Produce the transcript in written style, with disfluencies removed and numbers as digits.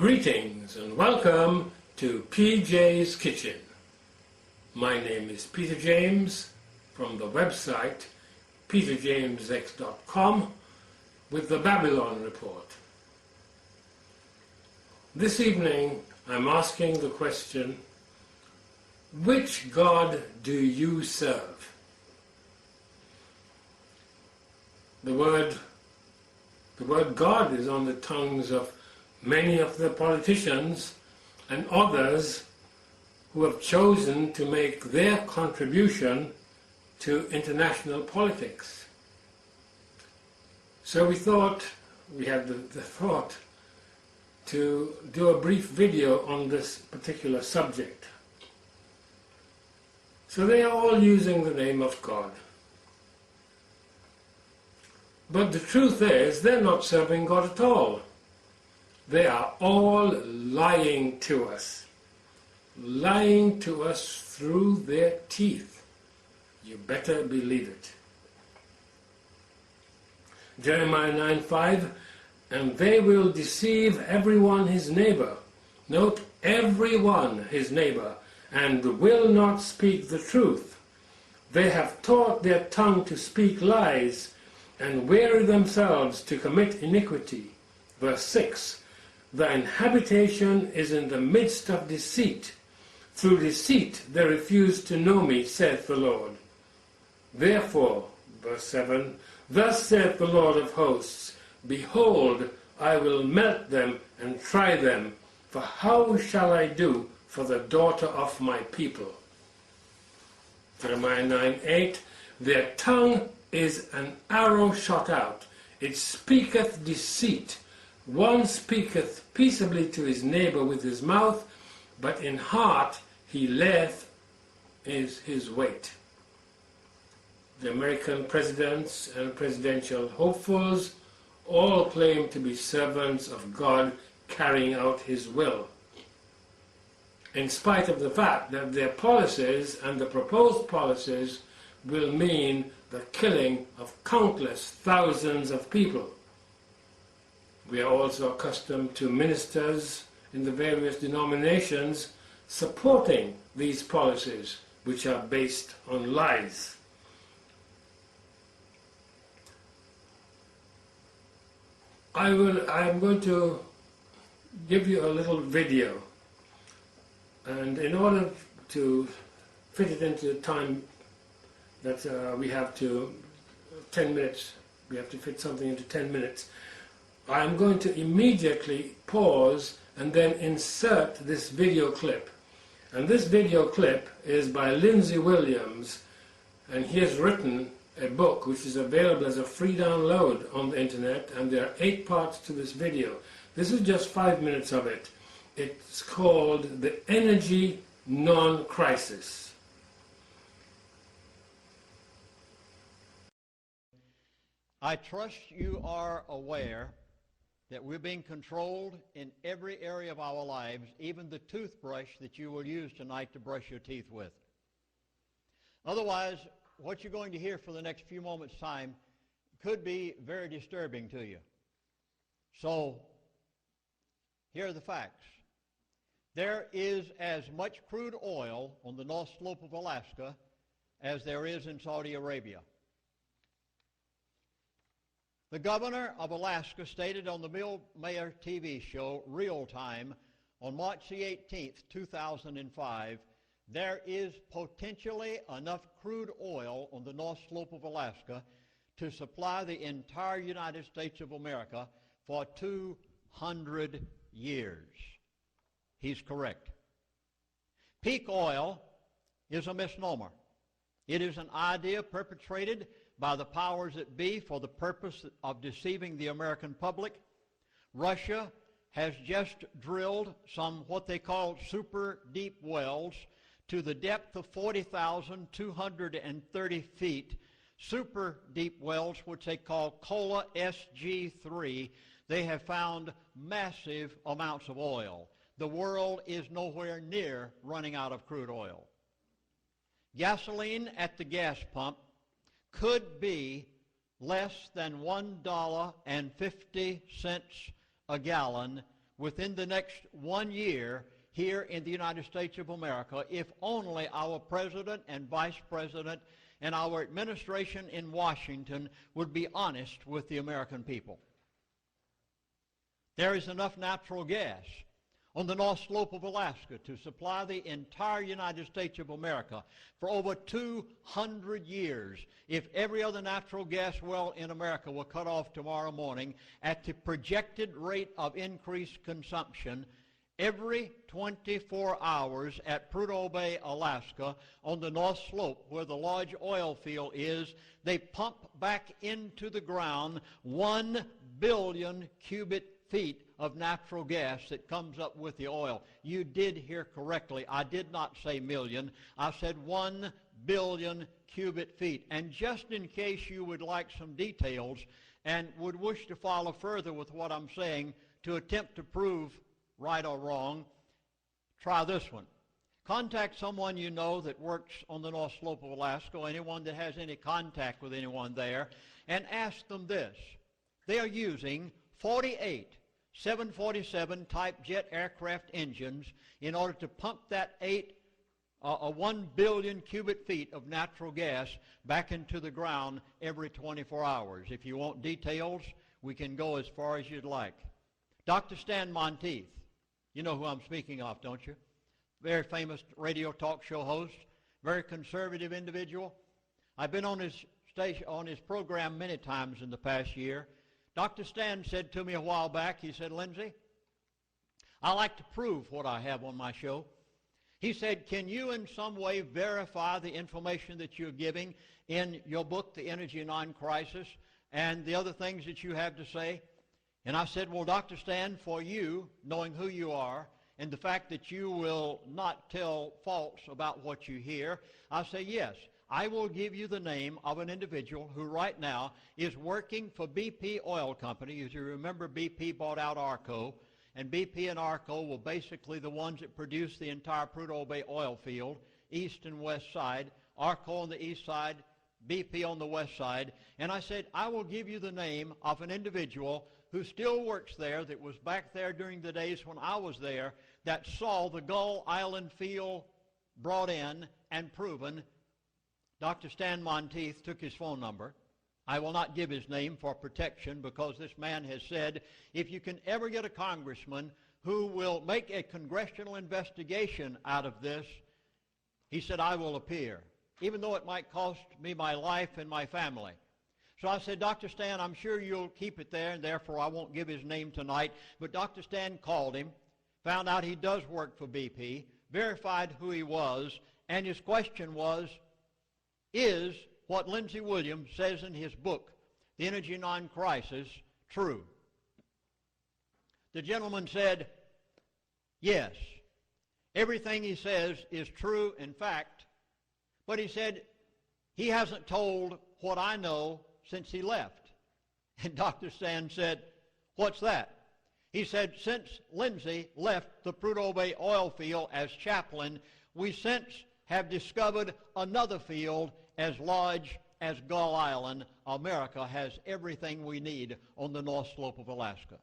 Greetings and welcome to PJ's Kitchen. My name is Peter James from the website peterjamesx.com with the Babylon Report. This evening I'm asking the question, which God do you serve? The word God is on the tongues of many of the politicians and others who have chosen to make their contribution to international politics. So we had the thought to do a brief video on this particular subject. So they are all using the name of God. But the truth is, they're not serving God at all. They are all lying to us through their teeth. You better believe it. Jeremiah 9:5, and they will deceive everyone his neighbor. Note, everyone his neighbor, and will not speak the truth. They have taught their tongue to speak lies, and weary themselves to commit iniquity. Verse 6, thine habitation is in the midst of deceit. Through deceit they refuse to know me, saith the Lord. Therefore, verse 7, thus saith the Lord of hosts, behold, I will melt them and try them, for how shall I do for the daughter of my people? Jeremiah 9:8, their tongue is an arrow shot out. It speaketh deceit. One speaketh peaceably to his neighbor with his mouth, but in heart he layeth his weight. The American presidents and presidential hopefuls all claim to be servants of God carrying out his will, in spite of the fact that their policies and the proposed policies will mean the killing of countless thousands of people. We are also accustomed to ministers in the various denominations supporting these policies, which are based on lies. I'm going to give you a little video, and in order to fit it into the time that we have to 10 minutes, we have to fit something into 10 minutes. I'm going to immediately pause and then insert this video clip. And this video clip is by Lindsay Williams, and he has written a book which is available as a free download on the internet, and there are 8 parts to this video. This is just 5 minutes of it. It's called The Energy Non-Crisis. I trust you are aware that we're being controlled in every area of our lives, even the toothbrush that you will use tonight to brush your teeth with. Otherwise, what you're going to hear for the next few moments' time could be very disturbing to you. So, here are the facts. There is as much crude oil on the North Slope of Alaska as there is in Saudi Arabia. The governor of Alaska stated on the Bill Maher TV show, Real Time, on March the 18th, 2005, there is potentially enough crude oil on the North Slope of Alaska to supply the entire United States of America for 200 years. He's correct. Peak oil is a misnomer. It is an idea perpetrated by the powers that be for the purpose of deceiving the American public. Russia has just drilled some what they call super deep wells to the depth of 40,230 feet. Super deep wells, which they call COLA SG3, they have found massive amounts of oil. The world is nowhere near running out of crude oil. Gasoline at the gas pump could be less than $1.50 a gallon within the next 1 year here in the United States of America if only our President and Vice President and our administration in Washington would be honest with the American people. There is enough natural gas on the North Slope of Alaska to supply the entire United States of America for over 200 years if every other natural gas well in America were cut off tomorrow morning at the projected rate of increased consumption. Every 24 hours at Prudhoe Bay, Alaska, on the North Slope where the large oil field is, they pump back into the ground 1 billion cubic feet of natural gas that comes up with the oil. You did hear correctly. I did not say million. I said 1 billion cubic feet. And just in case you would like some details and would wish to follow further with what I'm saying to attempt to prove right or wrong, try this one. Contact someone you know that works on the North Slope of Alaska, or anyone that has any contact with anyone there, and ask them this. They are using 48 747 type jet aircraft engines in order to pump that 1 billion cubic feet of natural gas back into the ground every 24 hours. If you want details, we can go as far as you'd like. Dr. Stan Monteith, you know who I'm speaking of, don't you? Very famous radio talk show host, very conservative individual. I've been on his station, on his program many times in the past year. Dr. Stan said to me a while back, he said, Lindsay, I like to prove what I have on my show. He said, can you in some way verify the information that you're giving in your book, The Energy Non-Crisis, and the other things that you have to say? And I said, well, Dr. Stan, for you, knowing who you are, and the fact that you will not tell false about what you hear, I say, yes, I will give you the name of an individual who right now is working for BP Oil Company. As you remember, BP bought out Arco, and BP and Arco were basically the ones that produced the entire Prudhoe Bay oil field, east and west side, Arco on the east side, BP on the west side. And I said, I will give you the name of an individual who still works there, that was back there during the days when I was there, that saw the Gull Island field brought in and proven. Dr. Stan Monteith took his phone number. I will not give his name for protection because this man has said, if you can ever get a congressman who will make a congressional investigation out of this, he said, I will appear, even though it might cost me my life and my family. So I said, Dr. Stan, I'm sure you'll keep it there, and therefore I won't give his name tonight. But Dr. Stan called him, found out he does work for BP, verified who he was, and his question was, is what Lindsey Williams says in his book, The Energy Non-Crisis, true? The gentleman said, yes. Everything he says is true, in fact, but he said he hasn't told what I know since he left. And Dr. Stan said, what's that? He said, since Lindsey left the Prudhoe Bay oil field as chaplain, we since have discovered another field as large as Gull Island. America has everything we need on the North Slope of Alaska.